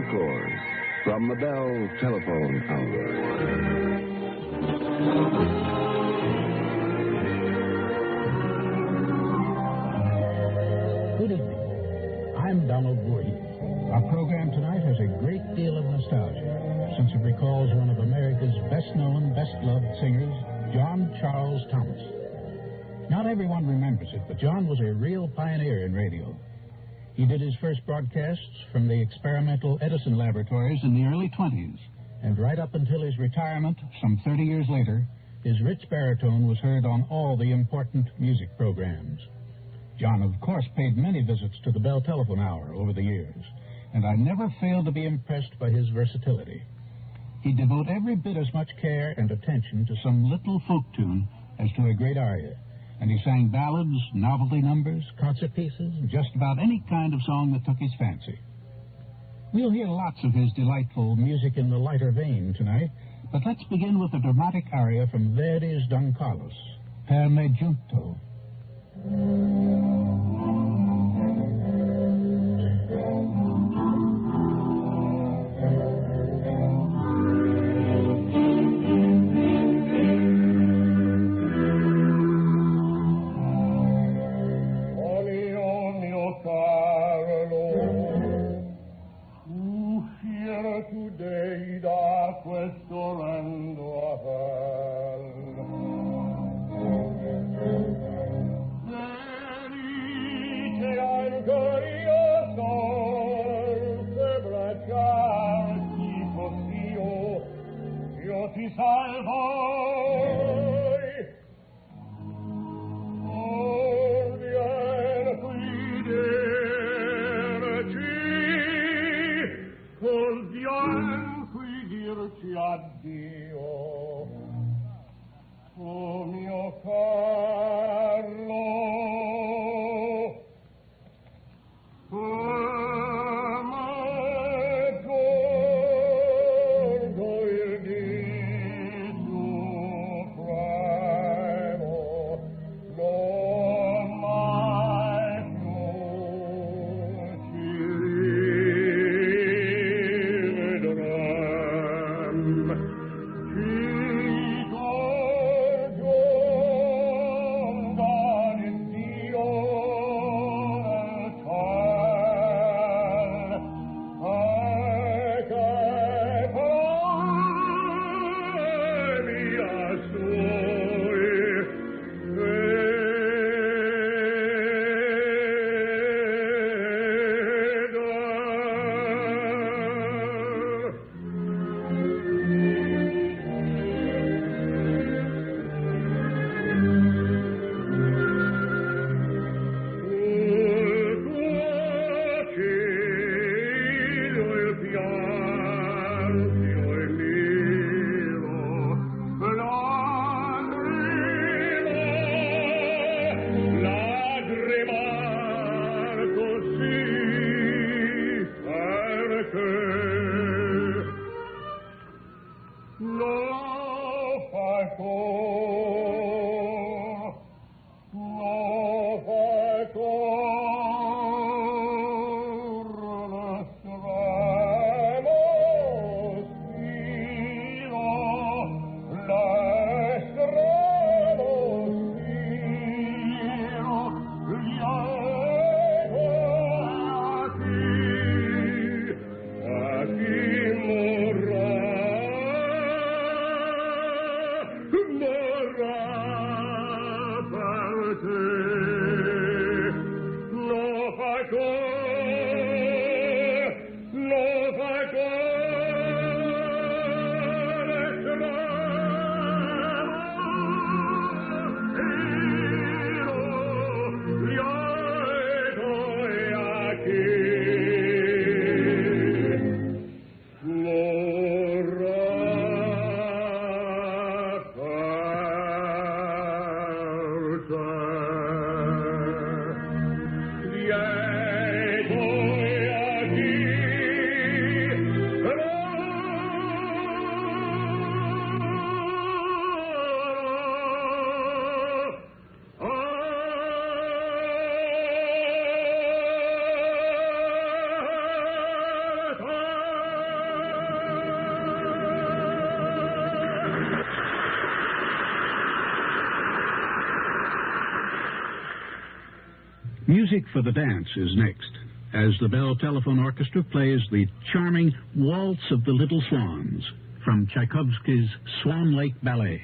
Encore from the Bell Telephone Hour. Good evening. I'm Donald Voorhees. Our program tonight has a great deal of nostalgia, since it recalls one of America's best-known, best-loved singers, John Charles Thomas. Not everyone remembers it, but John was a real pioneer in radio. He did his first broadcasts from the experimental Edison laboratories in the early 20s, and right up until his retirement, some 30 years later, his rich baritone was heard on all the important music programs. John, of course, paid many visits to the Bell Telephone Hour over the years, and I never failed to be impressed by his versatility. He'd devote every bit as much care and attention to some little folk tune as to a great aria, and he sang ballads, novelty numbers, concert pieces, just about any kind of song that took his fancy. We'll hear lots of his delightful music in the lighter vein tonight, but let's begin with a dramatic aria from Verdi's Don Carlos, Per me giunto. Music for the Dance is next, as the Bell Telephone Orchestra plays the charming Waltz of the Little Swans from Tchaikovsky's Swan Lake Ballet.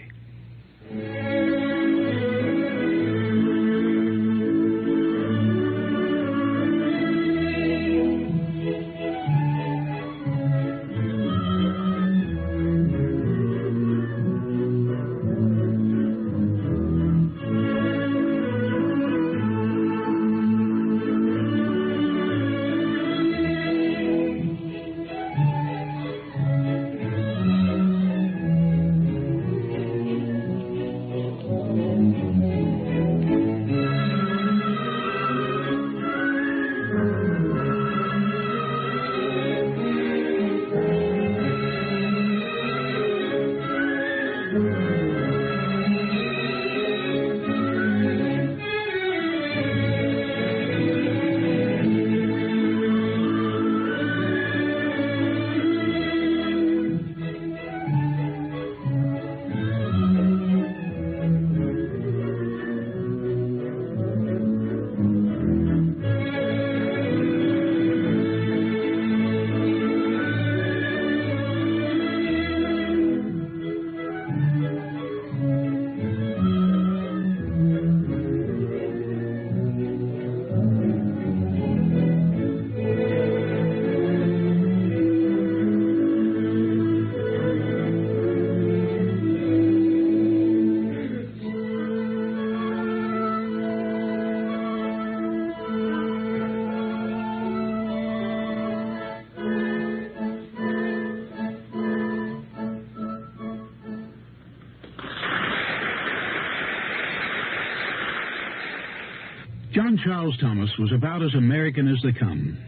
John Charles Thomas was about as American as they come.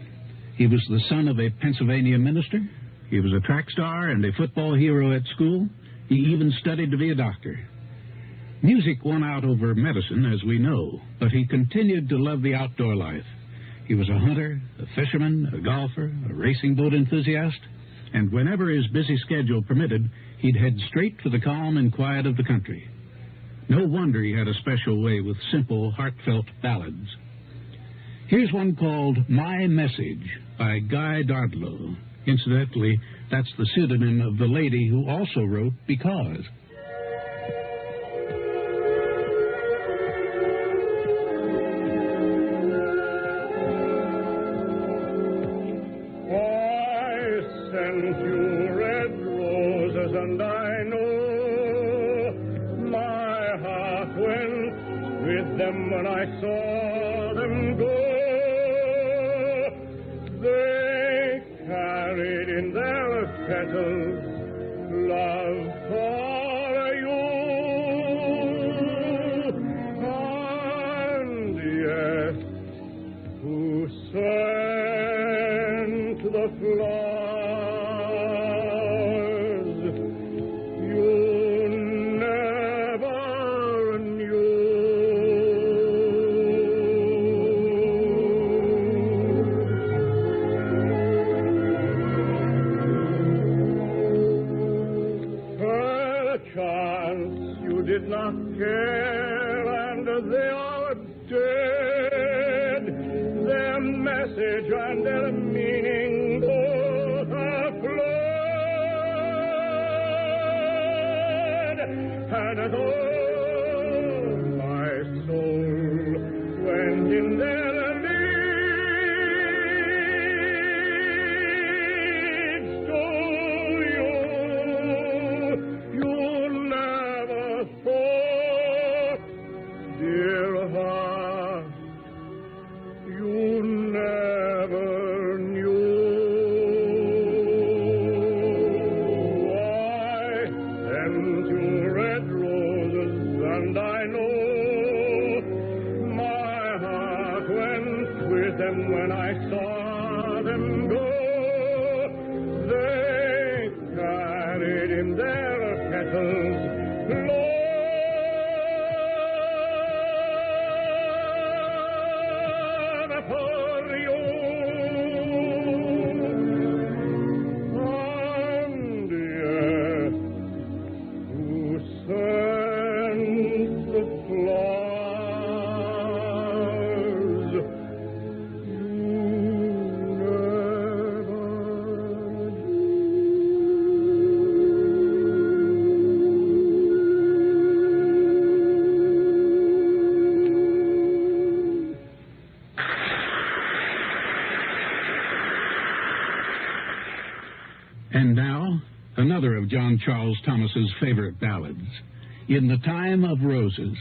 He was the son of a Pennsylvania minister. He was a track star and a football hero at school. He even studied to be a doctor. Music won out over medicine, as we know, but he continued to love the outdoor life. He was a hunter, a fisherman, a golfer, a racing boat enthusiast, and whenever his busy schedule permitted, he'd head straight for the calm and quiet of the country. No wonder he had a special way with simple, heartfelt ballads. Here's one called My Message by Guy Dardlow. Incidentally, that's the pseudonym of the lady who also wrote Because. I sent you red roses, and I know my heart went with them when I saw them go. They carried in their petals love for you, and yes, who sent the flowers you never knew. Perchance you did not care, and they are dead. Their message and their meaning both are fled. And though my soul went in their leagues to you never thought, dear heart, you never knew. I sent you red roses, And now, another of John Charles Thomas's favorite ballads, In the Time of Roses.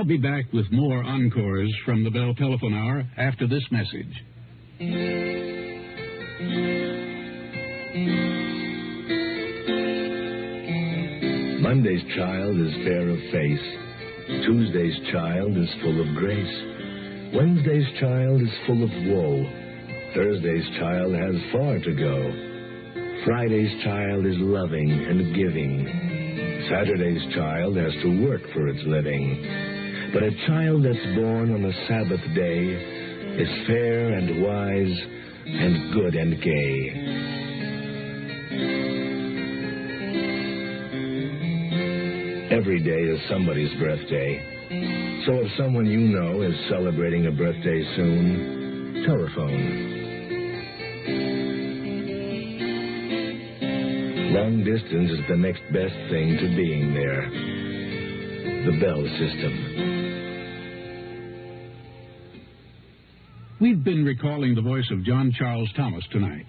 I'll be back with more encores from the Bell Telephone Hour after this message. Monday's child is fair of face. Tuesday's child is full of grace. Wednesday's child is full of woe. Thursday's child has far to go. Friday's child is loving and giving. Saturday's child has to work for its living. But a child that's born on a Sabbath day is fair and wise and good and gay. Every day is somebody's birthday. So if someone you know is celebrating a birthday soon, telephone. Long distance is the next best thing to being there. The Bell system. We've been recalling the voice of John Charles Thomas tonight.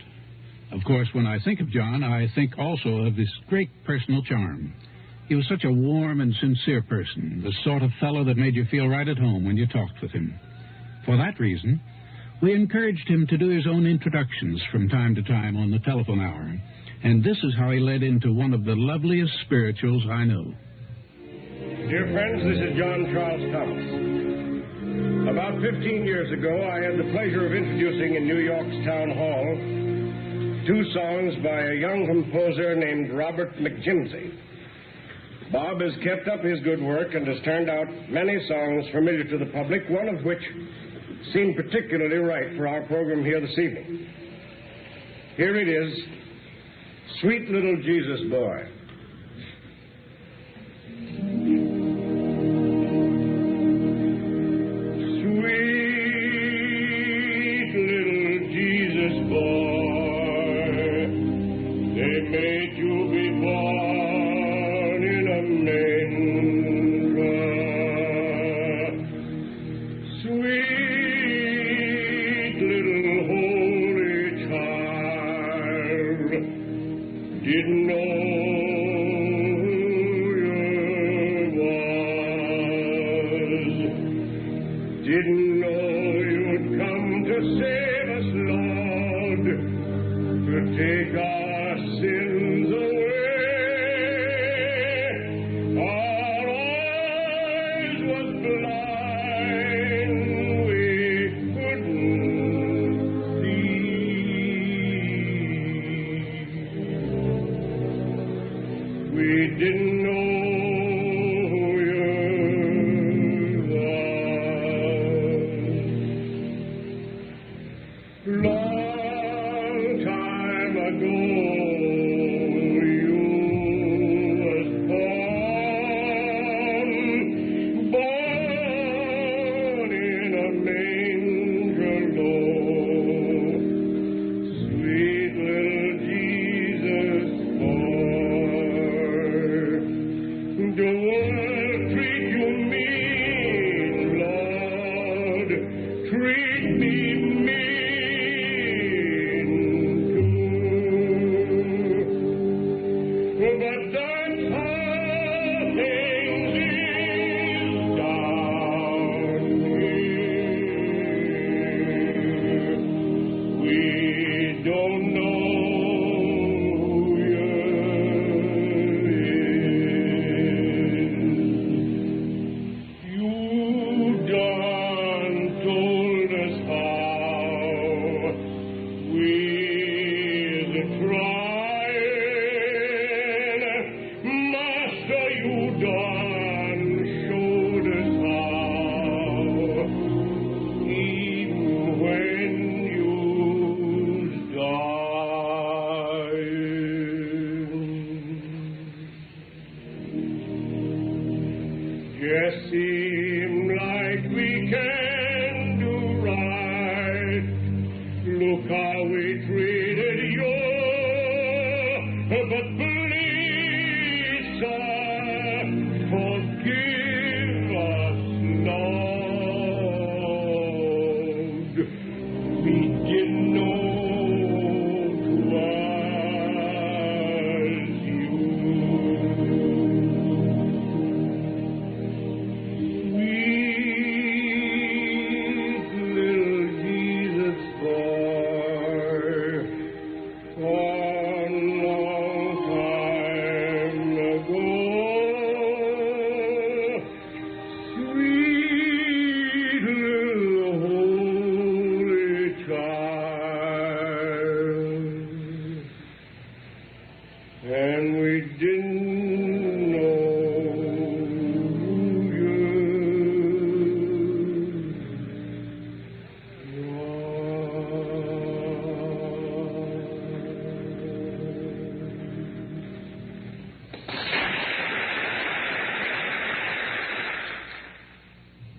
Of course, when I think of John, I think also of his great personal charm. He was such a warm and sincere person, the sort of fellow that made you feel right at home when you talked with him. For that reason, we encouraged him to do his own introductions from time to time on the telephone hour. And this is how he led into one of the loveliest spirituals I know. Dear friends, this is John Charles Thomas. About 15 years ago, I had the pleasure of introducing in New York's Town Hall 2 songs by a young composer named Robert McJimsey. Bob has kept up his good work and has turned out many songs familiar to the public, one of which seemed particularly right for our program here this evening. Here it is, Sweet Little Jesus Boy. Didn't know you'd come to save us, Lord, to take our sins away. Our eyes was blind, we couldn't see. We didn't know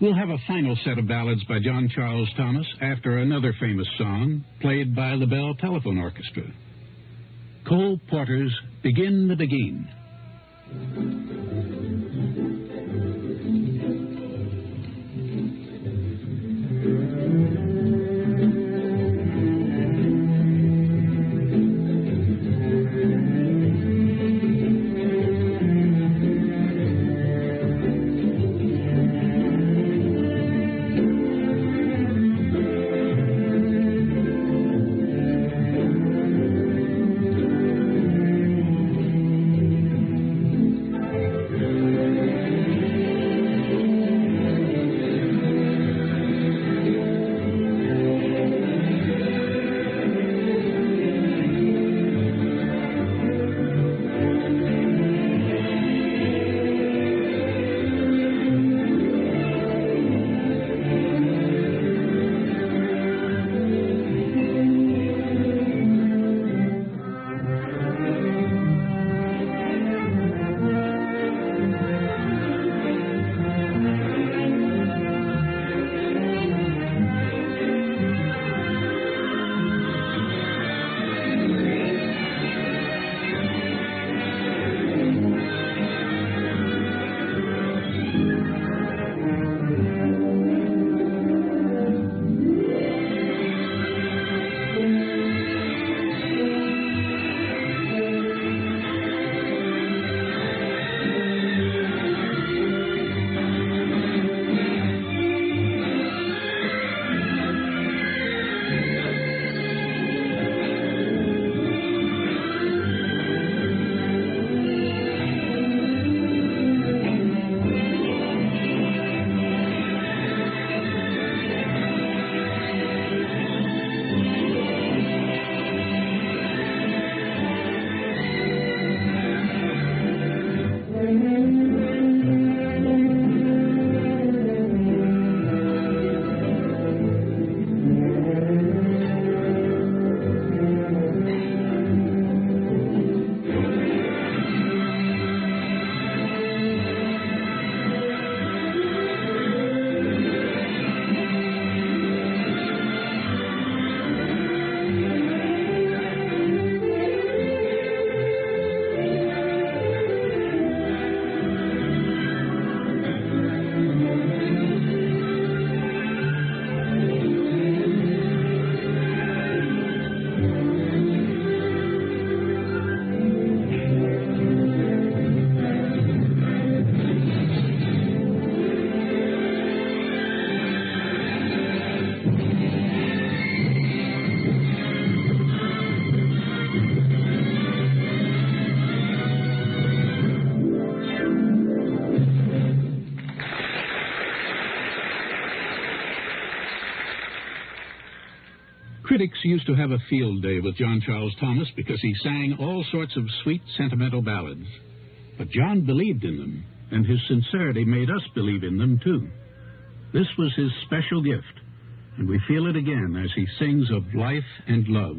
We'll have a final set of ballads by John Charles Thomas after another famous song played by the Bell Telephone Orchestra. Cole Porter's Begin the Beguine. Critics used to have a field day with John Charles Thomas because he sang all sorts of sweet, sentimental ballads. But John believed in them, and his sincerity made us believe in them, too. This was his special gift, and we feel it again as he sings of life and love.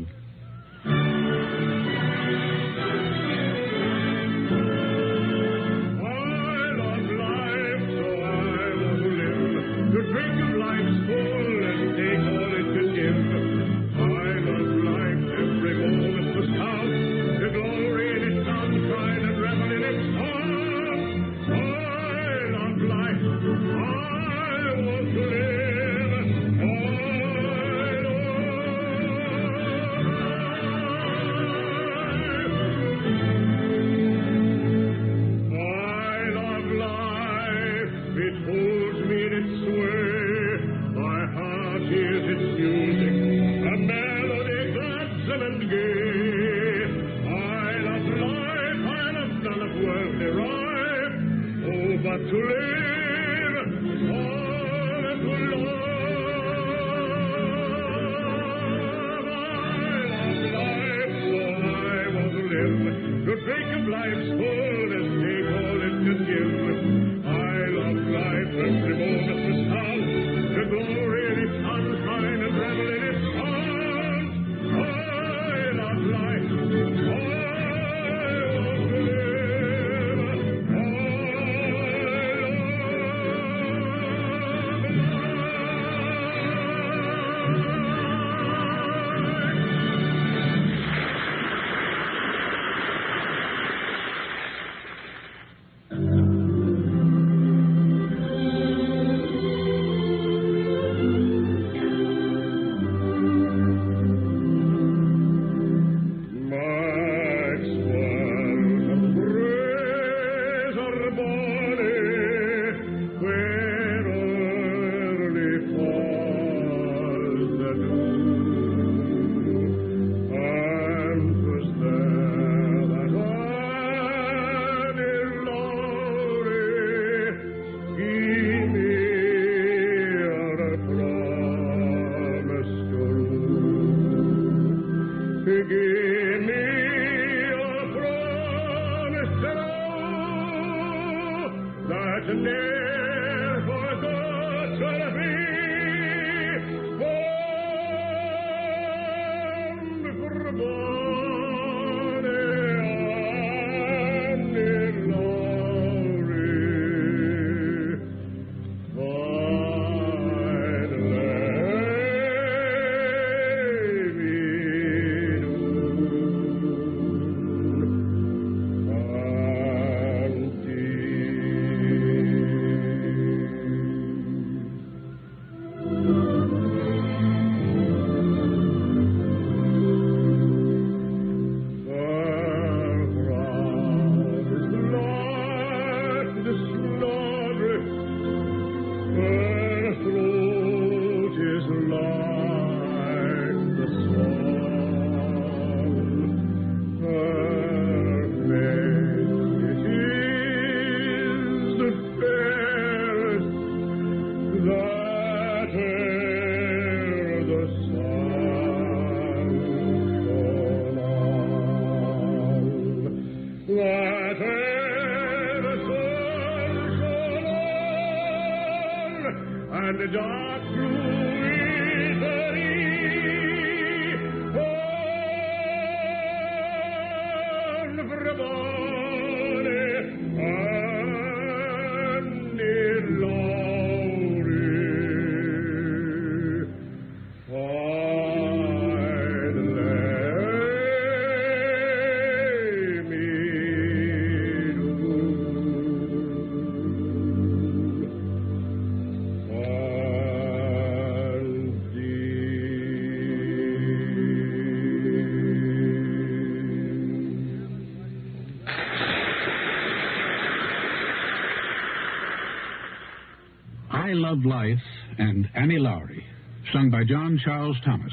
I Love Life and Annie Lowry, sung by John Charles Thomas.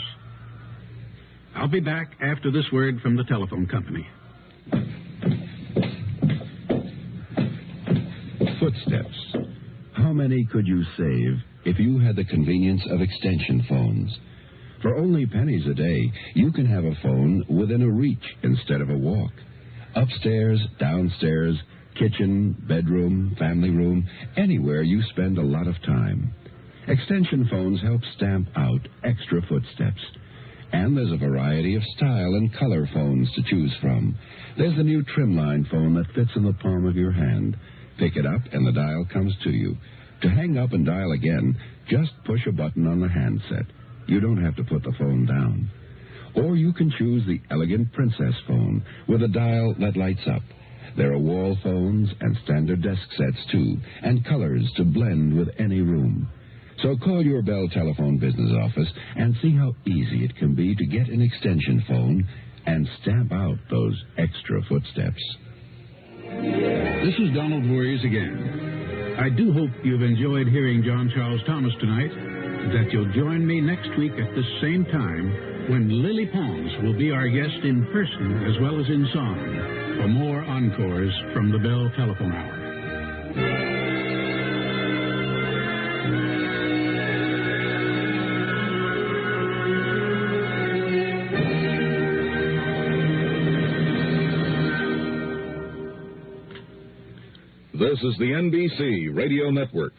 I'll be back after this word from the telephone company. Footsteps. How many could you save if you had the convenience of extension phones? For only pennies a day, you can have a phone within a reach instead of a walk. Upstairs, downstairs, kitchen, bedroom, family room, anywhere you spend a lot of time. Extension phones help stamp out extra footsteps. And there's a variety of style and color phones to choose from. There's the new trimline phone that fits in the palm of your hand. Pick it up and the dial comes to you. To hang up and dial again, just push a button on the handset. You don't have to put the phone down. Or you can choose the elegant Princess phone with a dial that lights up. There are wall phones and standard desk sets, too, and colors to blend with any room. So call your Bell Telephone business office and see how easy it can be to get an extension phone and stamp out those extra footsteps. This is Donald Voorhees again. I do hope you've enjoyed hearing John Charles Thomas tonight, that you'll join me next week at the same time when Lily Pons will be our guest in person as well as in song for more encores from the Bell Telephone Hour. This is the NBC Radio Network.